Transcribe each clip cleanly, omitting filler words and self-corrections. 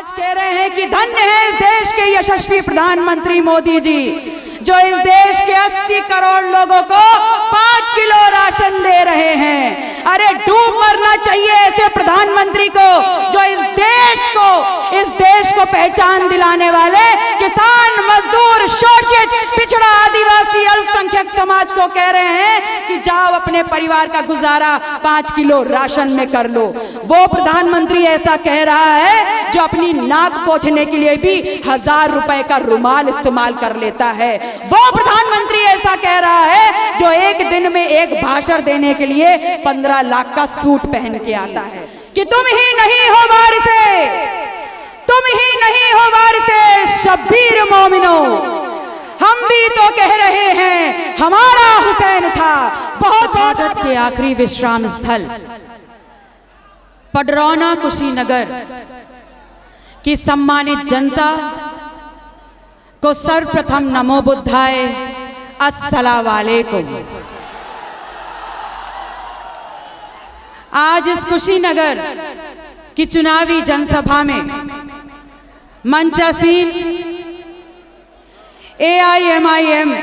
आज कह रहे हैं कि धन्य है इस देश के यशस्वी प्रधानमंत्री मोदी जी, जो इस देश के 80 करोड़ लोगों को 5 किलो राशन दे रहे हैं। अरे डूब मरना चाहिए ऐसे प्रधानमंत्री को, जो इस देश को पहचान दिलाने वाले किसान, मजदूर, शोषित, पिछड़ा, आदिवासी, अल्पसंख्यक समाज को कह रहे हैं कि जाओ अपने परिवार का गुजारा 5 किलो राशन में कर लो। वो प्रधानमंत्री ऐसा कह रहा है जो अपनी नाक पोंछने के लिए भी 1000 रुपए का रुमाल इस्तेमाल कर लेता है। वो प्रधानमंत्री ऐसा कह रहा है जो एक दिन में एक भाषण देने के लिए 15 लाख का सूट पहन के आता है कि तुम ही नहीं हो वारिसे, तुम ही नहीं हो वारिसे शब्बीर मोमिनो, हम भी तो कह रहे हैं हमारा हुसैन था। बहुत भारत के आखिरी विश्राम स्थल पडरौना कुशीनगर की सम्मानित जनता को सर्वप्रथम नमो बुद्धाय, अस्सलाम वालेकुम। आज इस कुशीनगर की चुनावी जनसभा में मंचासीन AIMIM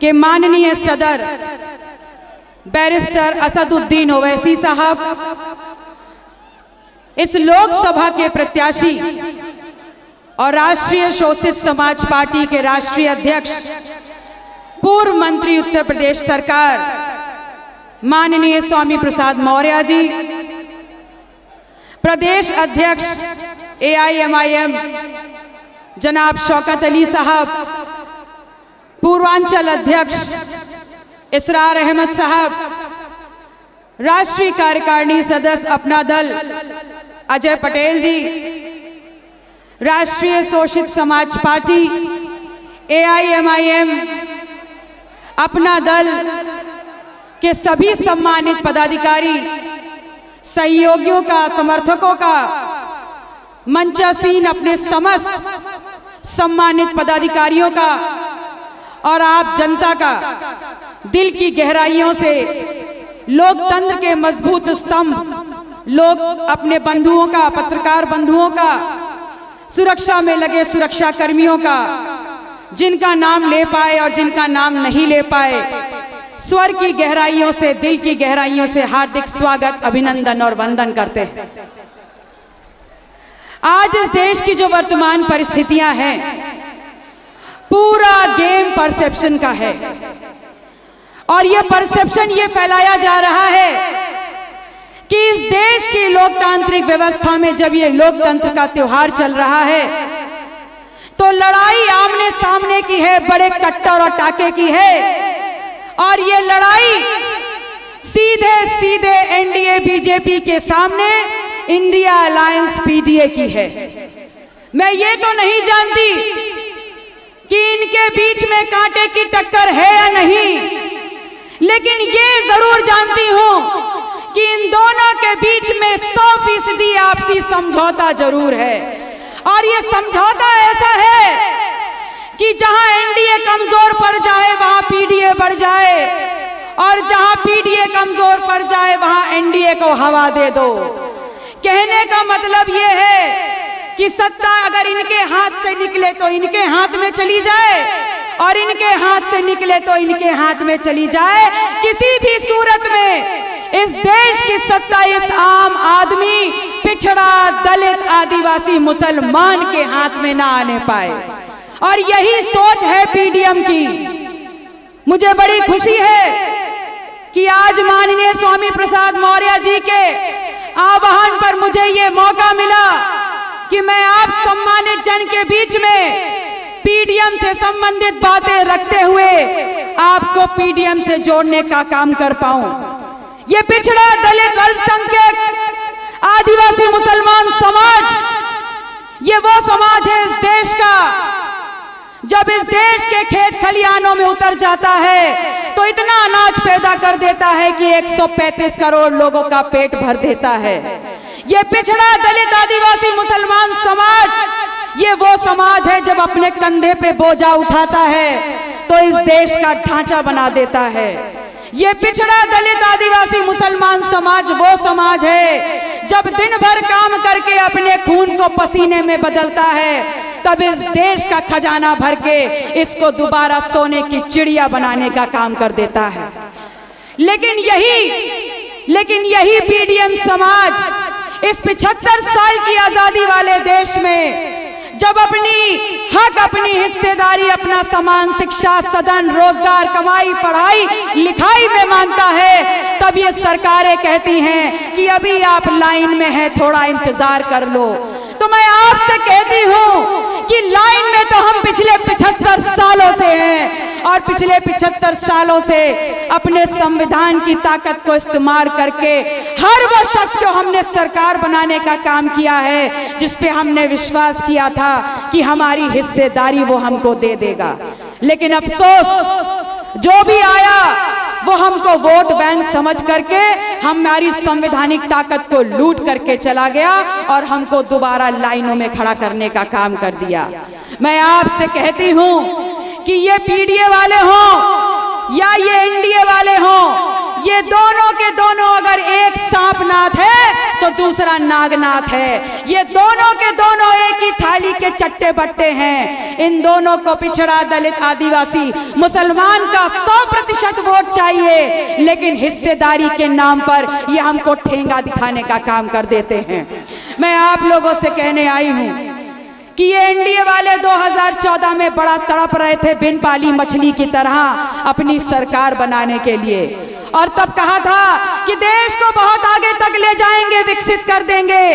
के माननीय सदर बैरिस्टर असदुद्दीन ओवैसी साहब, इस लोकसभा के प्रत्याशी और राष्ट्रीय शोषित समाज पार्टी के राष्ट्रीय अध्यक्ष, पूर्व मंत्री उत्तर प्रदेश सरकार माननीय स्वामी प्रसाद मौर्य जी, प्रदेश अध्यक्ष AIMIM जनाब शौकत अली साहब, पूर्वांचल अध्यक्ष इसरार अहमद साहब, राष्ट्रीय कार्यकारिणी सदस्य अपना दल अजय पटेल जी, राष्ट्रीय शोषित समाज पार्टी AIMIM अपना दल के सभी सम्मानित पदाधिकारी, सहयोगियों का, समर्थकों का, मंचासीन अपने समस्त सम्मानित पदाधिकारियों का और आप जनता का दिल की गहराइयों से लोकतंत्र के मजबूत स्तंभ, लोग अपने बंधुओं का, पत्रकार बंधुओं का, सुरक्षा में लगे सुरक्षा कर्मियों का, जिनका नाम ले पाए और जिनका नाम नहीं ले पाए, स्वर की गहराइयों से, दिल की गहराइयों से हार्दिक स्वागत, अभिनंदन और वंदन करते हैं। आज इस देश की जो वर्तमान परिस्थितियां हैं, पूरा गेम परसेप्शन का है और ये परसेप्शन ये फैलाया जा रहा है कि इस देश की लोकतांत्रिक व्यवस्था में जब ये लोकतंत्र का त्योहार चल रहा है तो लड़ाई आमने सामने की है, बड़े कट्टर और टाके की है और ये लड़ाई सीधे सीधे NDA बीजेपी के सामने इंडिया अलायंस PDA की है। मैं ये तो नहीं जानती कि इनके बीच में कांटे की टक्कर है या नहीं, लेकिन ये जरूर जानती हूं कि इन दोनों के बीच में 100% आपसी समझौता जरूर है और ये समझौता ऐसा है कि जहां NDA कमजोर पड़ जाए वहां PDA बढ़ जाए और जहां PDA कमजोर पड़ जाए वहां NDA को हवा दे दो। कहने का मतलब ये है कि सत्ता अगर इनके हाथ से निकले तो इनके हाथ में चली जाए और इनके हाथ से निकले तो इनके हाथ में चली जाए। किसी भी सूरत में इस देश की सत्ता इस आम आदमी, पिछड़ा, दलित, आदिवासी, मुसलमान के हाथ में ना आने पाए और यही सोच है PDM की। मुझे बड़ी खुशी है कि आज माननीय स्वामी प्रसाद मौर्य जी के आह्वान पर मुझे ये मौका मिला कि मैं आप सम्मानित जन के बीच में PDM से संबंधित बातें रखते हुए आपको PDM से जोड़ने का काम कर पाऊं। ये पिछड़ा, दलित, अल्पसंख्यक, आदिवासी, मुसलमान समाज, ये वो समाज है इस देश का जब इस देश के खेत खलिहानों में उतर जाता है तो इतना अनाज पैदा कर देता है कि 135 करोड़ लोगों का पेट भर देता है। ये पिछड़ा, दलित, आदिवासी, मुसलमान समाज, ये वो समाज है जब अपने कंधे पे बोझा उठाता है तो इस देश का ढांचा बना देता है। ये पिछड़ा दलित आदिवासी मुसलमान समाज वो समाज है जब दिन भर काम करके अपने खून को पसीने में बदलता है, तब इस देश का खजाना भर के इसको दोबारा सोने की चिड़िया बनाने का काम कर देता है। लेकिन यही पीडीएम समाज इस 75 साल की आजादी वाले देश में जब अपनी हिस्सेदारी, अपना समान शिक्षा, सदन, रोजगार, कमाई, पढ़ाई, लिखाई में मांगता है, तब ये सरकारें कहती हैं कि अभी आप लाइन में हैं, थोड़ा इंतजार कर लो। तो मैं आपसे कहती हूं कि लाइन में तो हम पिछले 75 सालों से हैं और पिछले 75 सालों से अपने संविधान की ताकत को इस्तेमाल करके हर वो शख्स को हमने सरकार बनाने का काम किया है जिस पे हमने विश्वास किया था कि हमारी हिस्सेदारी वो हमको दे देगा। लेकिन अफसोस जो भी आया वो हमको वोट बैंक समझ करके हमारी संवैधानिक ताकत को लूट करके चला गया और हमको दोबारा लाइनों में खड़ा करने का काम कर दिया। मैं आपसे कहती हूं कि ये पीडीए वाले हों या ये एनडीए वाले हों, ये दोनों के दोनों अगर एक सांपनाथ है तो दूसरा नागनाथ है। ये दोनों के दोनों एक ही थाली के चट्टे बट्टे हैं। इन दोनों को पिछड़ा, दलित, आदिवासी, मुसलमान का 100% वोट चाहिए, लेकिन हिस्सेदारी के नाम पर ये हमको ठेंगा दिखाने का काम कर देते हैं। मैं आप लोगों से कहने आई हूं कि ये एनडीए वाले 2014 में बड़ा तड़प रहे थे बिन पाली मछली की तरह अपनी सरकार बनाने के लिए, और तब कहा था कि देश को बहुत आगे तक ले जाएंगे, विकसित कर देंगे,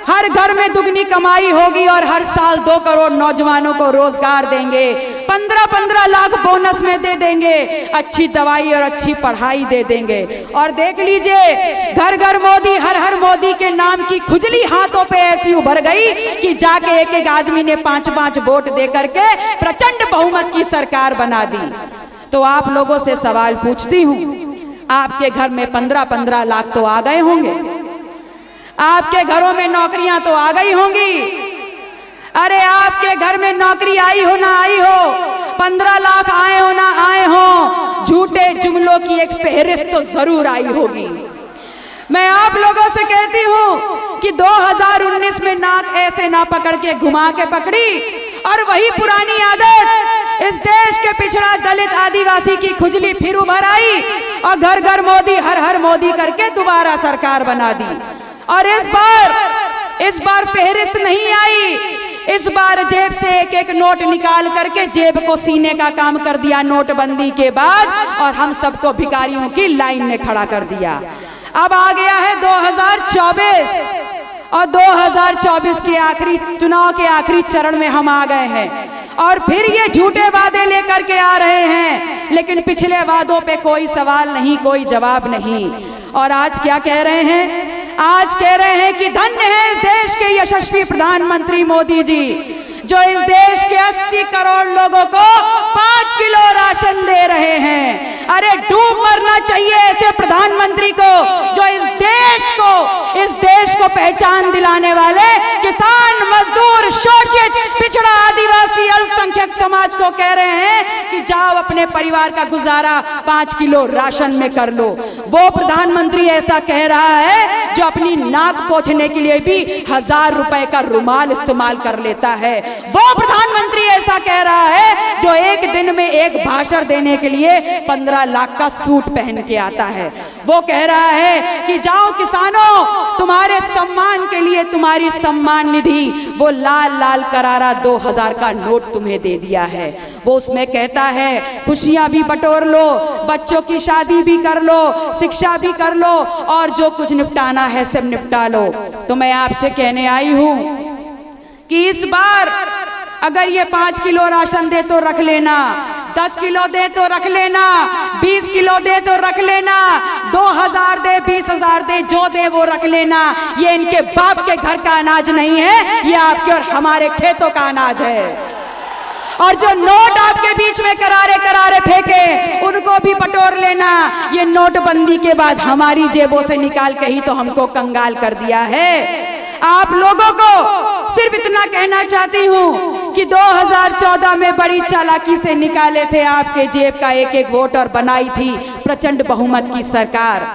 हर घर में दुगनी कमाई होगी और हर साल 2 करोड़ नौजवानों को रोजगार देंगे, 15-15 लाख बोनस में दे देंगे, अच्छी दवाई और अच्छी पढ़ाई दे देंगे। और देख लीजिए, घर घर मोदी, हर हर मोदी के नाम की खुजली हाथों पे ऐसी उभर गई कि जाके एक आदमी ने 5-5 वोट दे करके प्रचंड बहुमत की सरकार बना दी। तो आप लोगों से सवाल पूछती हूँ, आपके घर में 15-15 लाख तो आ गए होंगे, आपके घरों में नौकरियां तो आ गई होंगी। अरे आपके घर में नौकरी आई हो ना आई हो, 15 लाख आए हो ना आए हो, झूठे जुमलों की एक फहरिस्त तो जरूर आई होगी। मैं आप लोगों से कहती हूं कि 2019 में नाक ऐसे ना पकड़ के घुमा के पकड़ी और वही पुरानी आदत इस देश के पिछड़ा, दलित, आदिवासी की खुजली फिर उभर आई और घर घर मोदी, हर हर मोदी करके दोबारा सरकार बना दी। और इस बार फहरिस्त नहीं आई, इस बार जेब से एक एक नोट निकाल करके जेब को सीने का काम कर दिया नोटबंदी के बाद, और हम सबको भिखारियों की लाइन में खड़ा कर दिया। अब आ गया है 2024 और 2024 के आखिरी चुनाव के आखिरी चरण में हम आ गए हैं और फिर ये झूठे वादे लेकर के आ रहे हैं, लेकिन पिछले वादों पे कोई सवाल नहीं, कोई जवाब नहीं। और आज क्या कह रहे हैं? आज कह रहे हैं कि धन्य है इस देश के यशस्वी प्रधानमंत्री मोदी जी, जो इस देश के 80 करोड़ लोगों को 5 किलो राशन दे रहे हैं। अरे डूब मरना चाहिए ऐसे प्रधानमंत्री को, जो इस देश को पहचान दिलाने वाले किसान, मजदूर, शोषित, पिछड़ा, आदिवासी, अल्पसंख्यक समाज को कह रहे हैं कि जाओ अपने परिवार का गुजारा 5 किलो राशन में कर लो। वो प्रधानमंत्री ऐसा कह रहा है जो अपनी नाक पोंछने के लिए भी 1000 रुपए का रुमाल इस्तेमाल कर लेता है। वो प्रधानमंत्री ऐसा कह रहा है जो एक दिन में एक भाषण देने के लिए 15 लाख का सूट पहन के आता है। वो कह रहा है कि जाओ किसानों, तुम्हारे सम्मान के लिए तुम्हारी सम्मान निधि वो लाल लाल करारा 2000 का नोट तुम्हें दे दिया है। वो उसमें कहता है खुशियां भी बटोर लो, बच्चों की शादी भी कर लो, शिक्षा भी कर लो, और जो कुछ निपटाना है सब निपटा लो। तो मैं आपसे कहने आई हूं कि इस बार अगर ये 5 किलो राशन दे तो रख लेना, 10 किलो दे तो रख लेना, 20 किलो दे तो रख लेना, 2000 दे, 20,000 दे, जो दे वो रख लेना। ये इनके बाप के घर का अनाज नहीं है, ये आपके और हमारे खेतों का अनाज है। और जो नोट आपके बीच में करारे करारे फेंके उनको भी बटोर लेना। ये नोटबंदी के बाद हमारी जेबों से निकाल के ही तो हमको कंगाल कर दिया है। आप लोगों को सिर्फ इतना कहना चाहती हूँ कि 2014 में बड़ी चालाकी से निकाले थे आपके जेब का एक एक वोट और बनाई थी प्रचंड बहुमत की सरकार।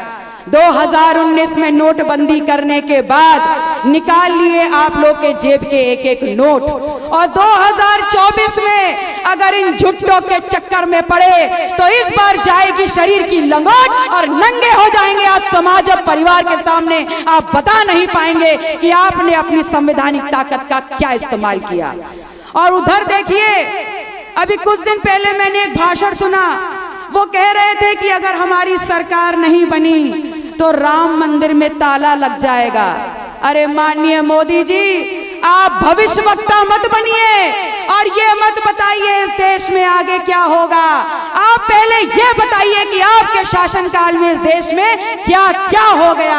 2019 में नोटबंदी करने के बाद निकाल लिए आप लोग के जेब के एक एक नोट, और 2024 में अगर इन झुट्टों के चक्कर में पड़े तो इस बार जाएगी शरीर की लंगोट और नंगे हो जाएंगे आप समाज और परिवार के सामने। आप बता नहीं पाएंगे कि आपने अपनी संवैधानिक ताकत का क्या इस्तेमाल किया। और उधर देखिए, अभी कुछ दिन पहले मैंने एक भाषण सुना, वो कह रहे थे कि अगर हमारी सरकार नहीं बनी तो राम मंदिर में ताला लग जाएगा। अरे माननीय मोदी जी, आप भविष्यवक्ता मत बनिए और ये मत बताइए इस देश में आगे क्या होगा। आप पहले ये बताइए कि आपके शासनकाल में इस देश में क्या क्या हो गया।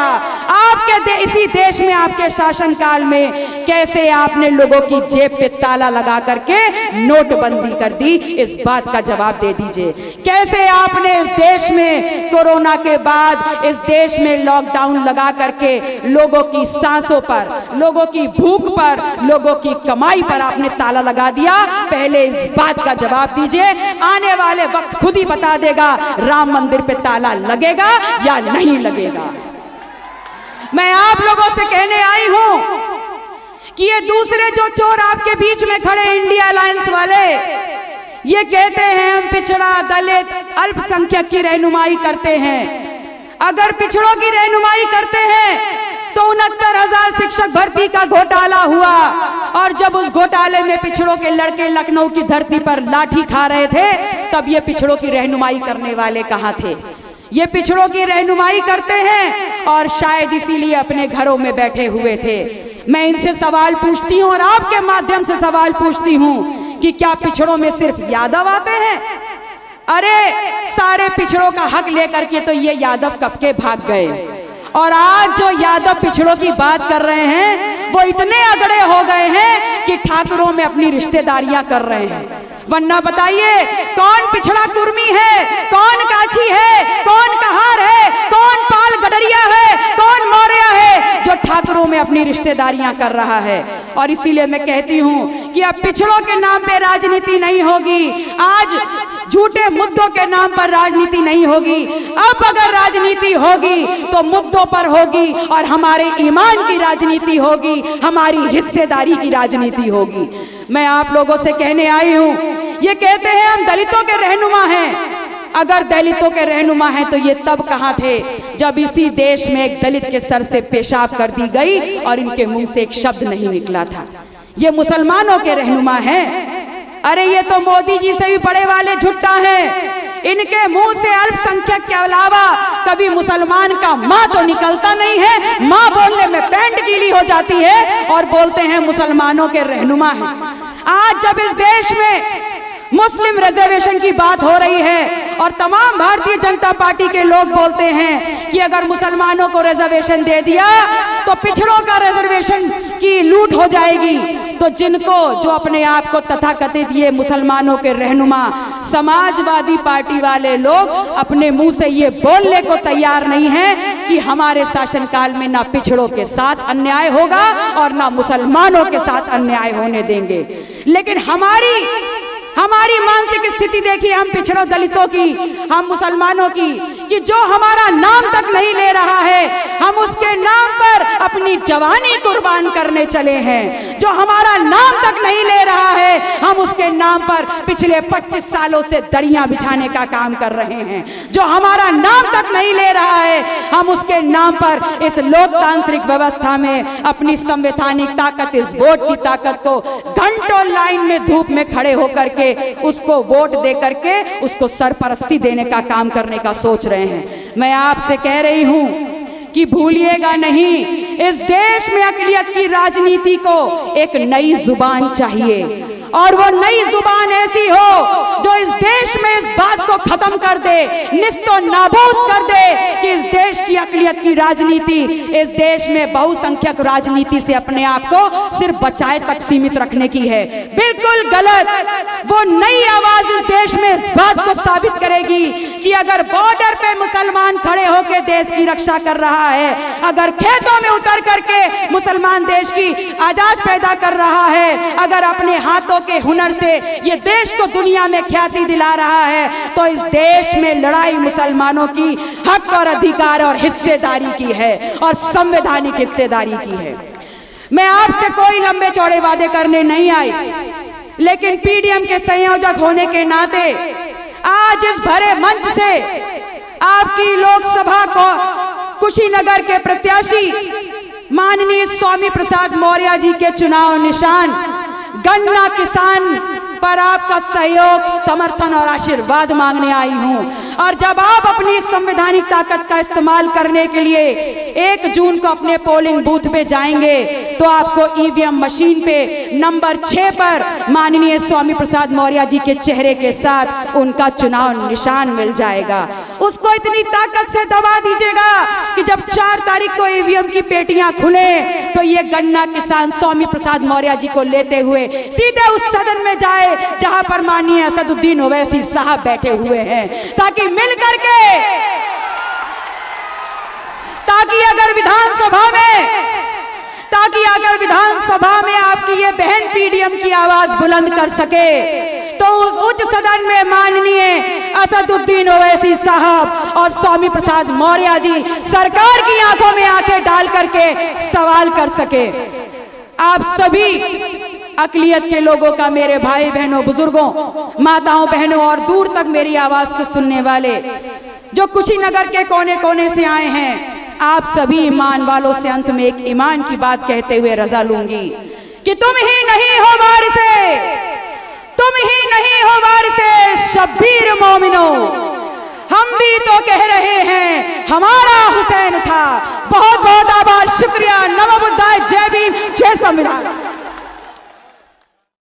आपके इसी देश में आपके शासनकाल में कैसे आपने लोगों की जेब पे ताला लगा करके नोटबंदी कर दी, इस बात का जवाब दे दीजिए। कैसे आपने इस देश में कोरोना के बाद इस देश में लॉकडाउन लगा करके लोगों की सांसों पर, लोगों की भूख पर, लोगों की कमाई पर आपने ताला लगा दिया। पहले इस बात का जवाब दीजिए। आने वाले वक्त खुद ही बता देगा राम मंदिर पे ताला लगेगा या नहीं लगेगा। मैं आप लोगों से कहने आई हूं कि ये दूसरे जो चोर आपके बीच में खड़े इंडिया अलायंस वाले, ये कहते हैं हम पिछड़ा, दलित, अल्पसंख्यक की रहनुमाई करते हैं। अगर पिछड़ों की रहनुमाई करते हैं तो 69,000 शिक्षक भर्ती का घोटाला हुआ, और जब उस घोटाले में पिछड़ों के लड़के लखनऊ की धरती पर लाठी खा रहे थे, तब ये पिछड़ों की रहनुमाई करने वाले कहाँ थे? ये पिछड़ों की रहनुमाई करते हैं और शायद इसीलिए अपने घरों में बैठे हुए थे। मैं इनसे सवाल पूछती हूँ और आपके माध्यम से सवाल पूछती हूँ कि क्या पिछड़ों में सिर्फ यादव आते हैं? अरे सारे पिछड़ों का हक लेकर के तो ये यादव कब के भाग गए। और आज जो यादव पिछड़ों की बात कर रहे हैं वो इतने अगड़े हो गए हैं कि ठाकुरों में अपनी रिश्तेदारियां कर रहे हैं। वरना बताइए कौन पिछड़ा कुर्मी है, कौन काछी है, कौन कहार है, कौन पाल गडरिया है, कौन मौर्य है जो ठाकुरों में अपनी रिश्तेदारियां कर रहा है। और इसीलिए मैं कहती हूं कि अब पिछड़ों के नाम पे राजनीति नहीं होगी, आज झूठे मुद्दों के नाम पर राजनीति नहीं होगी। अब अगर राजनीति होगी तो मुद्दों पर होगी और हमारे ईमान की राजनीति होगी, हमारी हिस्सेदारी की राजनीति होगी। मैं आप लोगों से कहने आई हूं, ये कहते हैं हम दलितों के रहनुमा हैं। अगर दलितों के रहनुमा हैं तो ये तब कहां थे जब इसी देश में एक दलित के सर से पेशाब कर दी गई और इनके मुंह से एक शब्द नहीं निकला था। ये मुसलमानों के रहनुमा हैं। अरे ये तो मोदी जी से भी बड़े वाले झुट्टा हैं। इनके मुंह से अल्पसंख्यक के अलावा कभी मुसलमान का माँ तो निकलता नहीं है। माँ बोलने में पैंट गीली हो जाती है और बोलते हैं मुसलमानों के रहनुमा हैं। आज जब इस देश में मुस्लिम रिजर्वेशन की बात हो रही है और तमाम भारतीय जनता पार्टी के लोग बोलते हैं कि अगर मुसलमानों को रिजर्वेशन दे दिया तो पिछड़ों का रिजर्वेशन की लूट हो जाएगी, तो जिनको जो अपने आप को तथाकथित ये मुसलमानों के रहनुमा समाजवादी पार्टी वाले लोग अपने मुंह से ये बोलने को तैयार नहीं है कि हमारे शासनकाल में ना पिछड़ों के साथ अन्याय होगा और ना मुसलमानों के साथ अन्याय होने देंगे। लेकिन हमारी मानसिक स्थिति देखिए, हम पिछड़ों दलितों की, हम मुसलमानों की, कि जो हमारा नाम तक नहीं ले रहा है हम उसके नाम पर अपनी जवानी कुर्बान करने चले हैं। जो हमारा नाम तक नहीं ले रहा है हम उसके नाम पर पिछले 25 सालों से दरियां बिछाने का काम कर रहे हैं। जो हमारा नाम तक नहीं ले रहा है हम उसके नाम पर इस लोकतांत्रिक व्यवस्था में अपनी संवैधानिक ताकत, इस वोट की ताकत को घंटों लाइन में धूप में खड़े होकर के उसको वोट दे करके उसको सरपरस्ती देने का काम करने का सोच रहे हैं। मैं आपसे कह रही हूं कि भूलिएगा नहीं, इस देश में अक़लियत की राजनीति को एक नई जुबान चाहिए और वो नई जुबान ऐसी हो जो इस देश में इस बात को खत्म कर दे, निस्तो नाबूद कर दे कि इस देश की अक़लियत की राजनीति, इस देश में बहुसंख्यक राजनीति से अपने आप को सिर्फ बचाए तक सीमित रखने की है। बिल्कुल गलत। वो नई आवाज इस देश में इस बात को साबित करेगी कि अगर बॉर्डर पे मुसलमान खड़े होकर देश की रक्षा कर रहा है, अगर खेतों में उतर करके मुसलमान देश की आजाद पैदा कर रहा है, अगर अपने हाथों के हुनर से ये देश को दुनिया में ख्याति दिला रहा है, तो इस देश में लड़ाई मुसलमानों की हक और अधिकार और हिस्सेदारी की है और संवैधानिक हिस्सेदारी की है। मैं आपसे कोई लंबे चौड़े वादे करने नहीं आई, लेकिन पीडीएम के संयोजक होने के नाते आज इस भरे मंच से आपकी लोकसभा को कुशीनगर के प्रत्याशी माननीय स्वामी प्रसाद मौर्य जी के चुनाव निशान गन्ना किसान पर आपका सहयोग, समर्थन और आशीर्वाद मांगने आई हूं। और जब आप अपनी संवैधानिक ताकत का इस्तेमाल करने के लिए 1 जून को अपने पोलिंग बूथ पे जाएंगे, तो आपको ईवीएम मशीन पे नंबर 6 पर माननीय स्वामी प्रसाद मौर्य जी के चेहरे के साथ उनका चुनाव निशान मिल जाएगा। उसको इतनी ताकत से दबा दीजिएगा कि जब 4 तारीख को ईवीएम की पेटियां खुले तो ये गन्ना किसान स्वामी प्रसाद मौर्य जी को लेते हुए सीधे उस सदन में जाए जहां पर माननीय असदुद्दीन ओवैसी साहब बैठे हुए हैं, ताकि मिल करके, ताकि अगर विधानसभा में आपकी ये बहन पीडीएम की आवाज बुलंद कर सके, तो उस उच्च सदन में माननीय असदुद्दीन ओवैसी साहब और स्वामी प्रसाद मौर्य जी सरकार की आंखों में आंखें डाल करके सवाल कर सके। आप सभी अकलियत के लोगों का, मेरे भाई बहनों, बुजुर्गों, माताओं बहनों और दूर तक मेरी आवाज को सुनने वाले जो कुशीनगर के कोने कोने से आए हैं, आप सभी ईमान वालों से अंत में एक ईमान की बात कहते हुए रजा लूंगी कि तुम ही नहीं हो वारिसे, तुम ही नहीं हो वारिसे शब्बीर मोमिनो, हम भी तो कह रहे हैं हमारा हुसैन था। बहुत बहुत आभार, शुक्रिया, नमो बुद्धाय, जय भीम, जय संविधान।